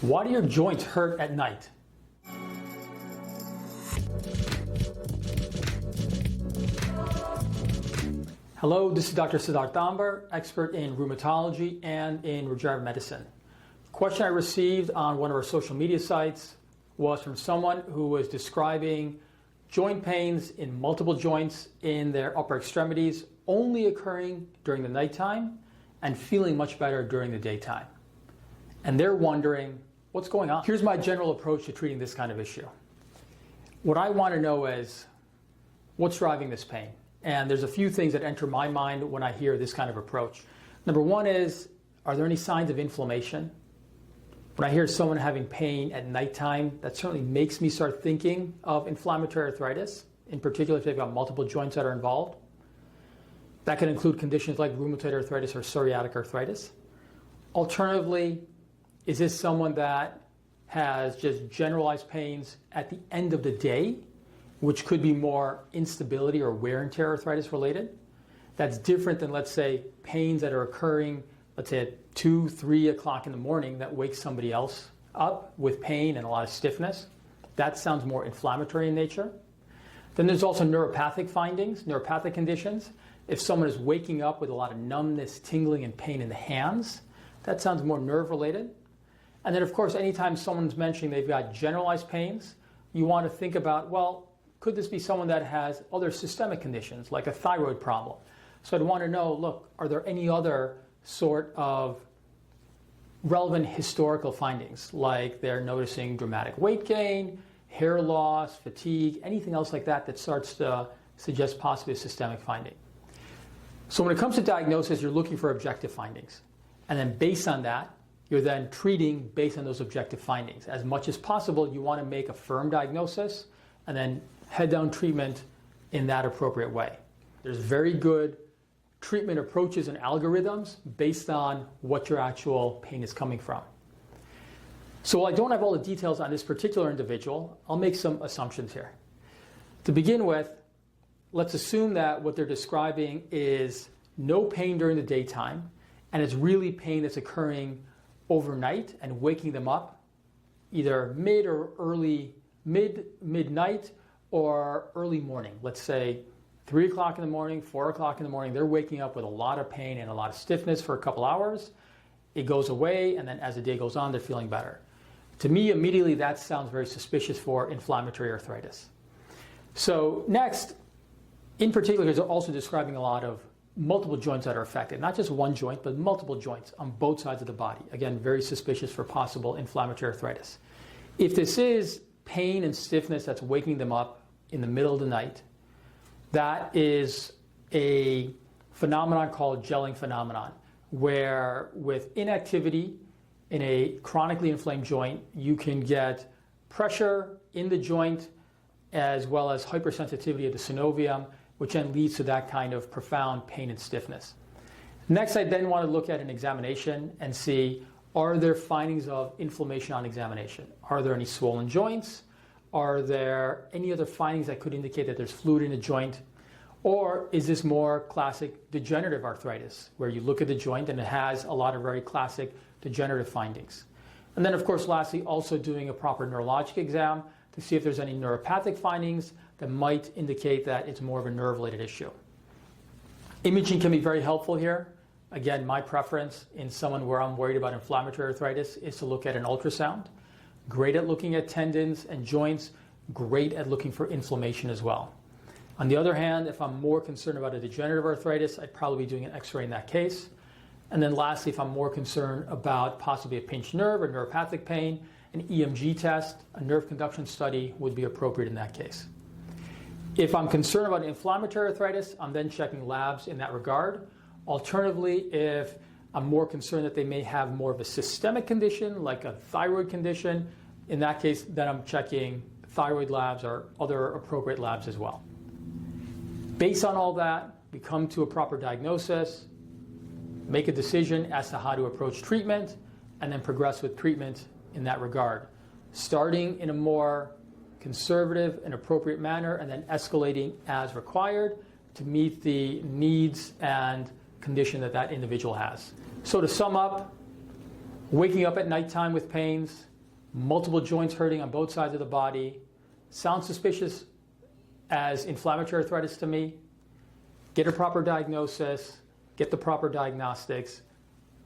Why do your joints hurt at night? Hello, this is Dr. Siddharth Dambar, expert in rheumatology and in regenerative medicine. The question I received on one of our social media sites was from someone who was describing joint pains in multiple joints in their upper extremities only occurring during the nighttime and feeling much better during the daytime. And they're wondering, what's going on? Here's my general approach to treating this kind of issue. What I want to know is, what's driving this pain? And there's a few things that enter my mind when I hear this kind of approach. Number one is, are there any signs of inflammation? When I hear someone having pain at nighttime, that certainly makes me start thinking of inflammatory arthritis, in particular if they've got multiple joints that are involved. That can include conditions like rheumatoid arthritis or psoriatic arthritis. Alternatively, is this someone that has just generalized pains at the end of the day, which could be more instability or wear and tear arthritis related? That's different than, let's say, pains that are occurring, let's say at 2, 3 o'clock in the morning that wakes somebody else up with pain and a lot of stiffness. That sounds more inflammatory in nature. Then there's also neuropathic findings, neuropathic conditions. If someone is waking up with a lot of numbness, tingling, and pain in the hands, that sounds more nerve related. And then, of course, anytime someone's mentioning they've got generalized pains, you want to think about, well, could this be someone that has other systemic conditions, like a thyroid problem? So I'd want to know, look, are there any other sort of relevant historical findings, like they're noticing dramatic weight gain, hair loss, fatigue, anything else like that that starts to suggest possibly a systemic finding? So when it comes to diagnosis, you're looking for objective findings. And then based on that, you're then treating based on those objective findings. As much as possible, you want to make a firm diagnosis and then head down treatment in that appropriate way. There's very good treatment approaches and algorithms based on what your actual pain is coming from. So while I don't have all the details on this particular individual, I'll make some assumptions here. To begin with, let's assume that what they're describing is no pain during the daytime, and it's really pain that's occurring overnight and waking them up either midnight or early morning. Let's say 3 o'clock in the morning, 4 o'clock in the morning, they're waking up with a lot of pain and a lot of stiffness for a couple hours. It goes away, and then as the day goes on, they're feeling better. To me, immediately that sounds very suspicious for inflammatory arthritis. So next, in particular, they're also describing a lot of multiple joints that are affected, not just one joint, but multiple joints on both sides of the body. Again, very suspicious for possible inflammatory arthritis. If this is pain and stiffness that's waking them up in the middle of the night, that is a phenomenon called gelling phenomenon, where with inactivity in a chronically inflamed joint, you can get pressure in the joint as well as hypersensitivity of the synovium, which then leads to that kind of profound pain and stiffness. Next, I then want to look at an examination and see, are there findings of inflammation on examination? Are there any swollen joints? Are there any other findings that could indicate that there's fluid in the joint? Or is this more classic degenerative arthritis, where you look at the joint and it has a lot of very classic degenerative findings? And then, of course, lastly, also doing a proper neurologic exam to see if there's any neuropathic findings that might indicate that it's more of a nerve-related issue. Imaging can be very helpful here. Again, my preference in someone where I'm worried about inflammatory arthritis is to look at an ultrasound. Great at looking at tendons and joints, great at looking for inflammation as well. On the other hand, if I'm more concerned about a degenerative arthritis, I'd probably be doing an X-ray in that case. And then lastly, if I'm more concerned about possibly a pinched nerve or neuropathic pain, an EMG test, a nerve conduction study would be appropriate in that case. If I'm concerned about inflammatory arthritis, I'm then checking labs in that regard. Alternatively, if I'm more concerned that they may have more of a systemic condition, like a thyroid condition, in that case, then I'm checking thyroid labs or other appropriate labs as well. Based on all that, we come to a proper diagnosis, make a decision as to how to approach treatment, and then progress with treatment in that regard, starting in a more conservative and appropriate manner, and then escalating as required to meet the needs and condition that that individual has. So to sum up, waking up at nighttime with pains multiple joints hurting on both sides of the body, sounds suspicious as inflammatory arthritis to me, get a proper diagnosis, get the proper diagnostics,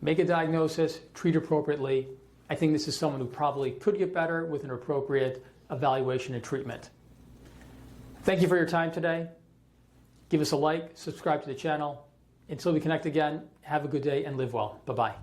make a diagnosis, treat appropriately. I think this is someone who probably could get better with an appropriate evaluation and treatment. Thank you for your time today. Give us a like, subscribe to the channel. Until we connect again, have a good day and live well. Bye-bye.